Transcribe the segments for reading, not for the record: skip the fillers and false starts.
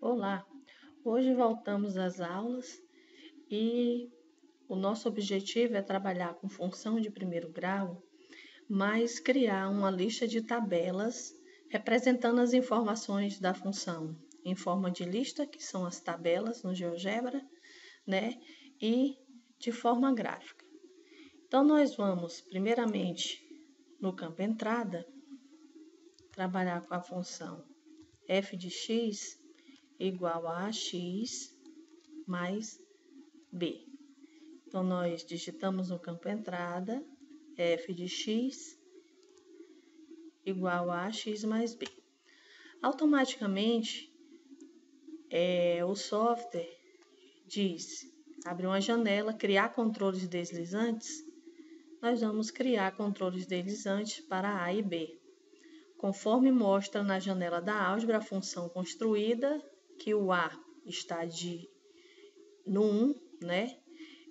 Olá, hoje voltamos às aulas e o nosso objetivo é trabalhar com função de primeiro grau, mas criar uma lista de tabelas representando as informações da função em forma de lista, que são as tabelas no GeoGebra, né? E de forma gráfica. Então, nós vamos, primeiramente, no campo entrada, trabalhar com a função f de x igual a x mais b. Então, nós digitamos no campo entrada f de x igual a x mais b. Automaticamente, o software diz, abre uma janela, criar controles deslizantes. Nós vamos criar controles deslizantes para A e B. Conforme mostra na janela da álgebra a função construída, que o A está no 1, né?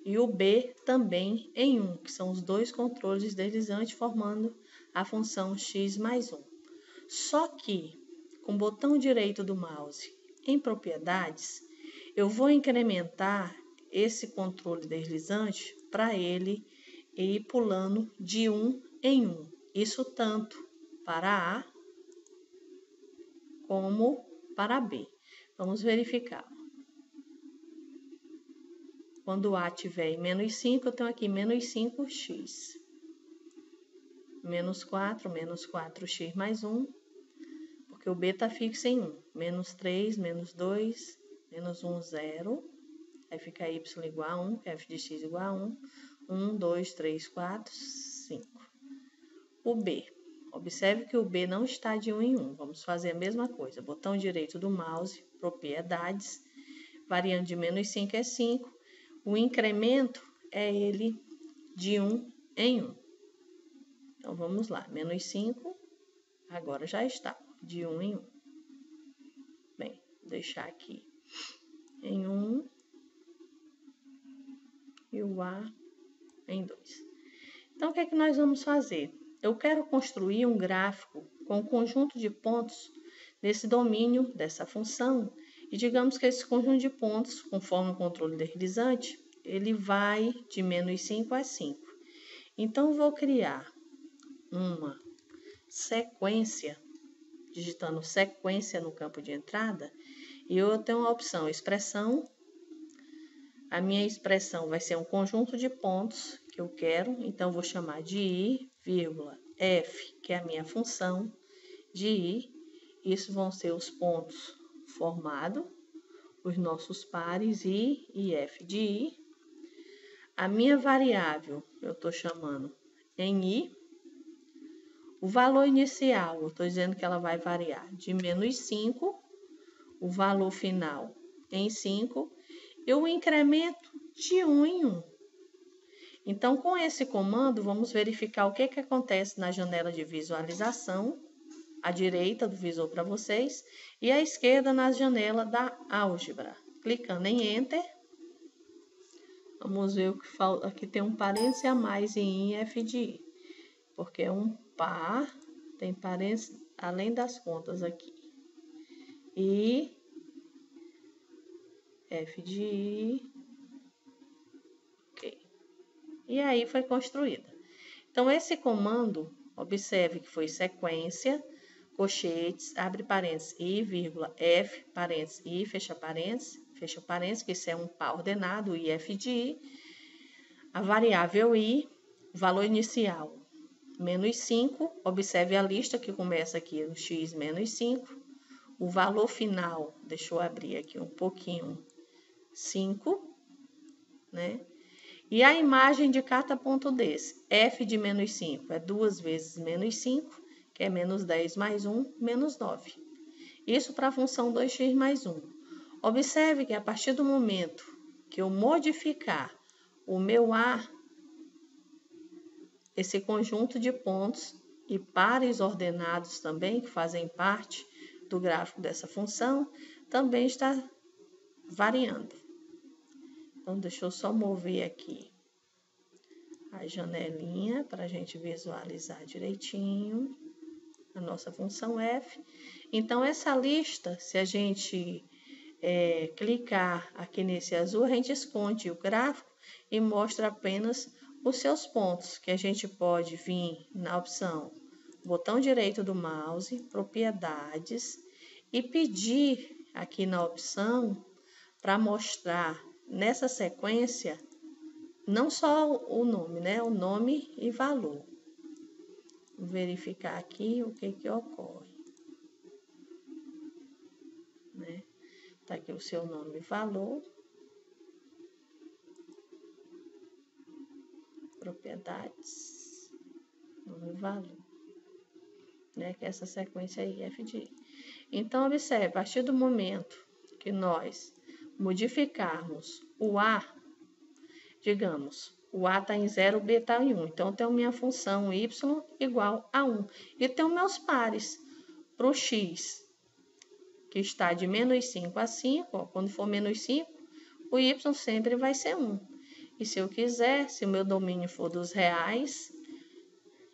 E o B também em 1, que são os dois controles deslizantes formando a função x mais 1. Só que, com o botão direito do mouse em propriedades, eu vou incrementar esse controle deslizante para ele ir pulando de 1 em 1. Isso tanto para A como para B. Vamos verificar. Quando A estiver em menos 5, eu tenho aqui menos 5x. Menos 4x mais 1, porque o B está fixo em 1. Menos 3, menos 2, menos 1, 0. Aí fica y igual a 1, f de x igual a 1. 1, 2, 3, 4, 5. O B. Observe que o B não está de 1 em 1. Vamos fazer a mesma coisa. Botão direito do mouse, propriedades. Variando de menos 5 é 5. O incremento é ele de 1 em 1. Então, vamos lá. Menos 5, agora já está de 1 em 1. Bem, vou deixar aqui em 1 e o A em 2. Então, o que é que nós vamos fazer? Eu quero construir um gráfico com um conjunto de pontos nesse domínio dessa função. E digamos que esse conjunto de pontos, conforme o controle deslizante, ele vai de menos 5 a 5. Então, eu vou criar uma sequência, digitando sequência no campo de entrada, e eu tenho a opção expressão. A minha expressão vai ser um conjunto de pontos que eu quero, então vou chamar de i, f, que é a minha função de i. Isso vão ser os pontos formados, os nossos pares i e f de i. A minha variável eu estou chamando em i. O valor inicial, eu estou dizendo que ela vai variar de menos 5, o valor final em 5, e o incremento de 1 em 1. Então, com esse comando, vamos verificar o que acontece na janela de visualização, à direita do visor para vocês, e à esquerda na janela da álgebra. Clicando em Enter, vamos ver o que falta. Aqui tem um parênteses a mais em I e F de I, porque é um par, tem parênteses além das contas aqui. I, F de I, ok. E aí foi construída. Então, esse comando, observe que foi sequência, colchetes, abre parênteses, I, vírgula, F, parênteses, I, fecha parênteses, que isso é um par ordenado, I, F de I. A variável I, valor inicial, menos 5, observe a lista que começa aqui no x menos 5. O valor final, deixa eu abrir aqui um pouquinho, 5, né? E a imagem de cada ponto desse, f de menos 5 é 2 vezes menos 5, que é menos 10 mais 1, menos 9. Isso para a função 2x mais 1. Observe que a partir do momento que eu modificar o meu A, esse conjunto de pontos e pares ordenados também, que fazem parte do gráfico dessa função, também está variando. Então, deixa eu só mover aqui a janelinha para a gente visualizar direitinho a nossa função f. Então, essa lista, se a gente clicar aqui nesse azul, a gente esconde o gráfico e mostra apenas os seus pontos, que a gente pode vir na opção botão direito do mouse, propriedades, e pedir aqui na opção para mostrar nessa sequência não só o nome, né? O nome e valor. Vou verificar aqui o que ocorre. Né? Tá aqui o seu nome e valor. Propriedades. Nome e valor. Né? Que é essa sequência aí, FD. Então, observe, a partir do momento que nós modificarmos o A, digamos, o A está em 0, o B está em 1. Então, eu tenho minha função y igual a 1. E tenho meus pares para o x, que está de menos 5 a 5. Ó, quando for menos 5, o y sempre vai ser 1. E se eu quiser, se o meu domínio for dos reais,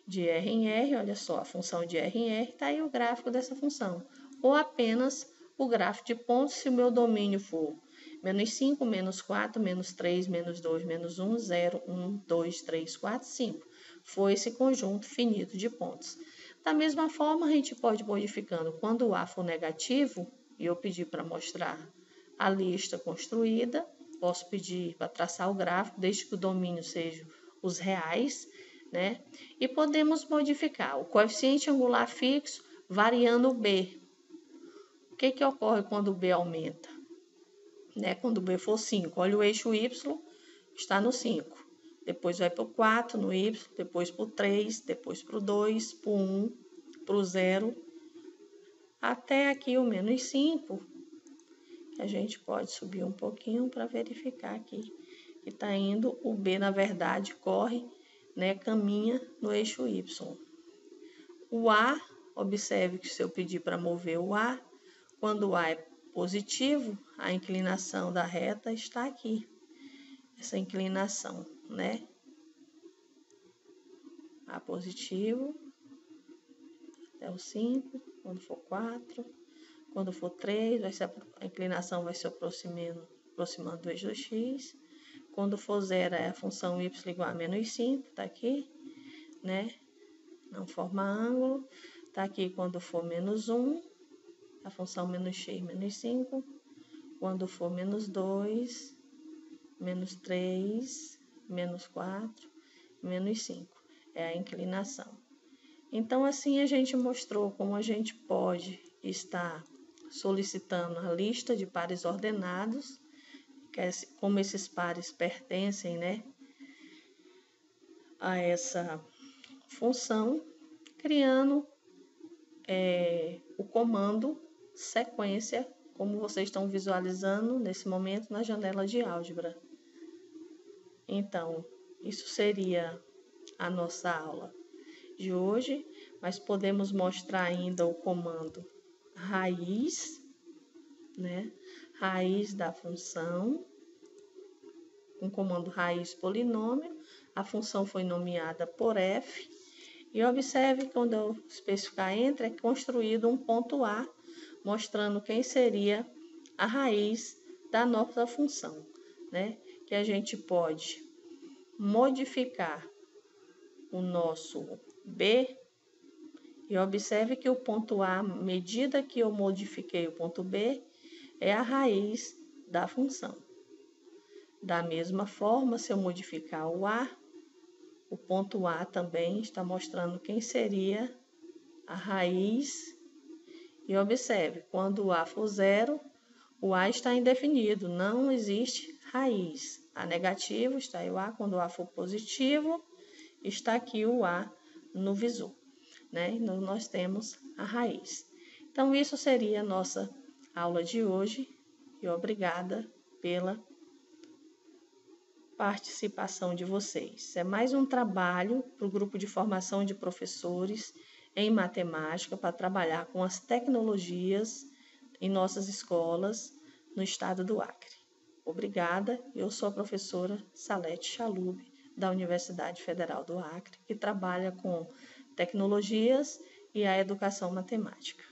de R em R, olha só, a função de R em R, está aí o gráfico dessa função. Ou apenas o gráfico de pontos, se o meu domínio for menos 5, menos 4, menos 3, menos 2, menos 1, 0, 1, 2, 3, 4, 5. Foi esse conjunto finito de pontos. Da mesma forma, a gente pode ir modificando. Quando o A for negativo, e eu pedir para mostrar a lista construída, posso pedir para traçar o gráfico, desde que o domínio seja os reais, né? E podemos modificar o coeficiente angular fixo variando o B. O que ocorre quando o B aumenta? Né? Quando o B for 5, olha o eixo Y, está no 5. Depois vai para o 4 no Y, depois para o 3, depois para o 2, para o 1, para o 0, até aqui o menos 5, que a gente pode subir um pouquinho para verificar aqui que está indo, o B na verdade corre, né, caminha no eixo Y. O A, observe que se eu pedir para mover o A, quando o A é positivo, a inclinação da reta está aqui. Essa inclinação, né? A positivo, até o 5, quando for 4, quando for 3, a inclinação vai se aproximando do eixo do X. Quando for 0, é a função y igual a menos 5, tá aqui, né? Não forma ângulo. Tá aqui quando for menos 1, a função menos x menos 5. Quando for menos 2, menos 3, menos 4, menos 5. É a inclinação. Então, assim a gente mostrou como a gente pode estar solicitando a lista de pares ordenados, como esses pares pertencem, né, a essa função, criando o comando sequência, como vocês estão visualizando nesse momento na janela de álgebra. Então, isso seria a nossa aula de hoje, mas podemos mostrar ainda o comando raiz, né? Raiz da função, um comando raiz polinômio, a função foi nomeada por f, e observe que quando eu especificar entre, é construído um ponto A, mostrando quem seria a raiz da nossa função, né? Que a gente pode modificar o nosso B, e observe que o ponto A, à medida que eu modifiquei o ponto B, é a raiz da função. Da mesma forma, se eu modificar o A, o ponto A também está mostrando quem seria a raiz. E observe, quando o A for 0, o A está indefinido, não existe raiz. A negativo está aí o A, quando o A for positivo, está aqui o A no visor, né? Então, nós temos a raiz. Então, isso seria a nossa aula de hoje e obrigada pela participação de vocês. É mais um trabalho para o grupo de formação de professores em matemática para trabalhar com as tecnologias em nossas escolas no estado do Acre. Obrigada, eu sou a professora Salete Chalub, da Universidade Federal do Acre, que trabalha com tecnologias e a educação matemática.